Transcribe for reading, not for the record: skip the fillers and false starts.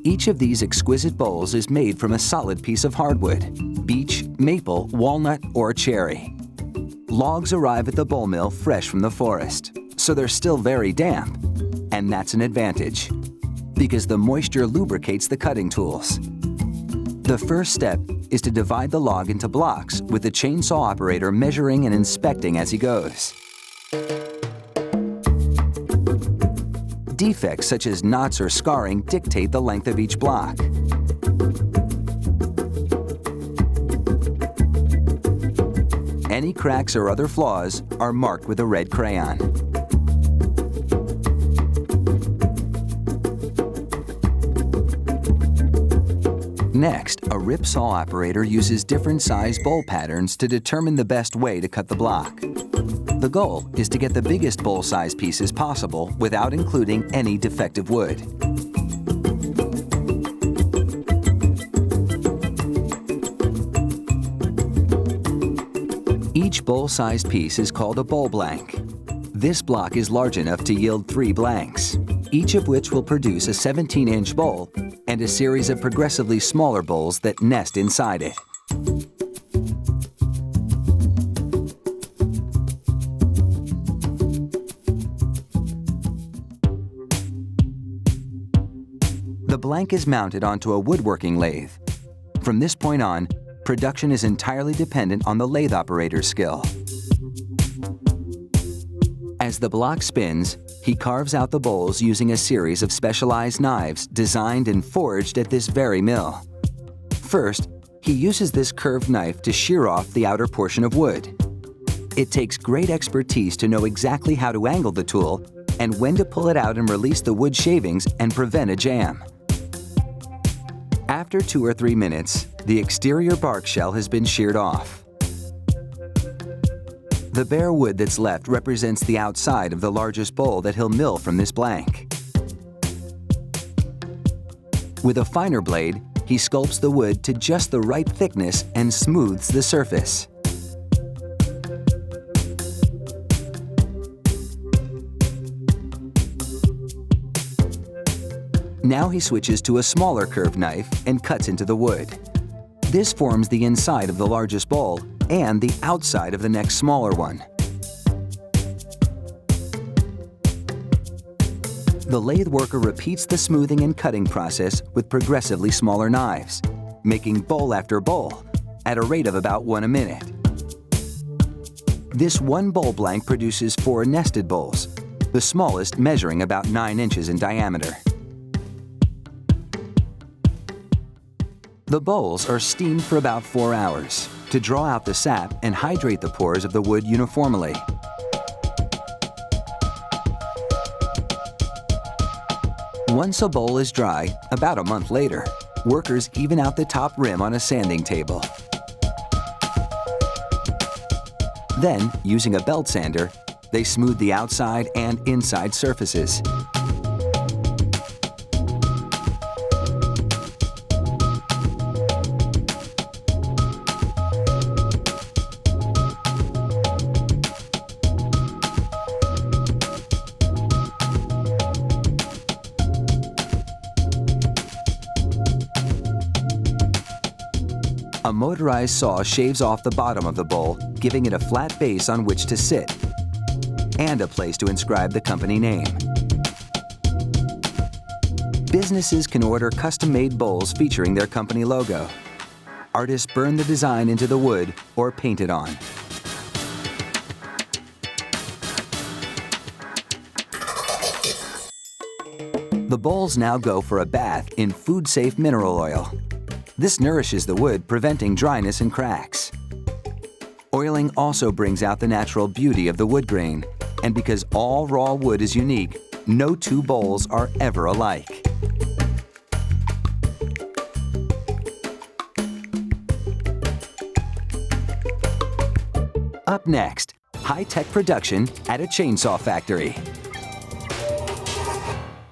Each of these exquisite bowls is made from a solid piece of hardwood: beech, maple, walnut, or cherry. Logs arrive at the bowl mill fresh from the forest, so they're still very damp. And that's an advantage, because the moisture lubricates the cutting tools. The first step is to divide the log into blocks, with the chainsaw operator measuring and inspecting as he goes. Defects such as knots or scarring dictate the length of each block. Any cracks or other flaws are marked with a red crayon. Next, a rip saw operator uses different size bowl patterns to determine the best way to cut the block. The goal is to get the biggest bowl size pieces possible without including any defective wood. Each bowl-sized piece is called a bowl blank. This block is large enough to yield 3 blanks, each of which will produce a 17-inch bowl and a series of progressively smaller bowls that nest inside it. The blank is mounted onto a woodworking lathe. From this point on, production is entirely dependent on the lathe operator's skill. As the block spins, he carves out the bowls using a series of specialized knives designed and forged at this very mill. First, he uses this curved knife to shear off the outer portion of wood. It takes great expertise to know exactly how to angle the tool and when to pull it out and release the wood shavings and prevent a jam. After 2 or 3 minutes, the exterior bark shell has been sheared off. The bare wood that's left represents the outside of the largest bowl that he'll mill from this blank. With a finer blade, he sculpts the wood to just the right thickness and smooths the surface. Now he switches to a smaller curved knife and cuts into the wood. This forms the inside of the largest bowl and the outside of the next smaller one. The lathe worker repeats the smoothing and cutting process with progressively smaller knives, making bowl after bowl at a rate of about 1 a minute. This one bowl blank produces 4 nested bowls, the smallest measuring about 9 inches in diameter. The bowls are steamed for about 4 hours to draw out the sap and hydrate the pores of the wood uniformly. Once a bowl is dry, about a month later, workers even out the top rim on a sanding table. Then, using a belt sander, they smooth the outside and inside surfaces. A motorized saw shaves off the bottom of the bowl, giving it a flat base on which to sit, and a place to inscribe the company name. Businesses can order custom-made bowls featuring their company logo. Artists burn the design into the wood or paint it on. The bowls now go for a bath in food-safe mineral oil. This nourishes the wood, preventing dryness and cracks. Oiling also brings out the natural beauty of the wood grain, and because all raw wood is unique, no 2 bowls are ever alike. Up next, high-tech production at a chainsaw factory.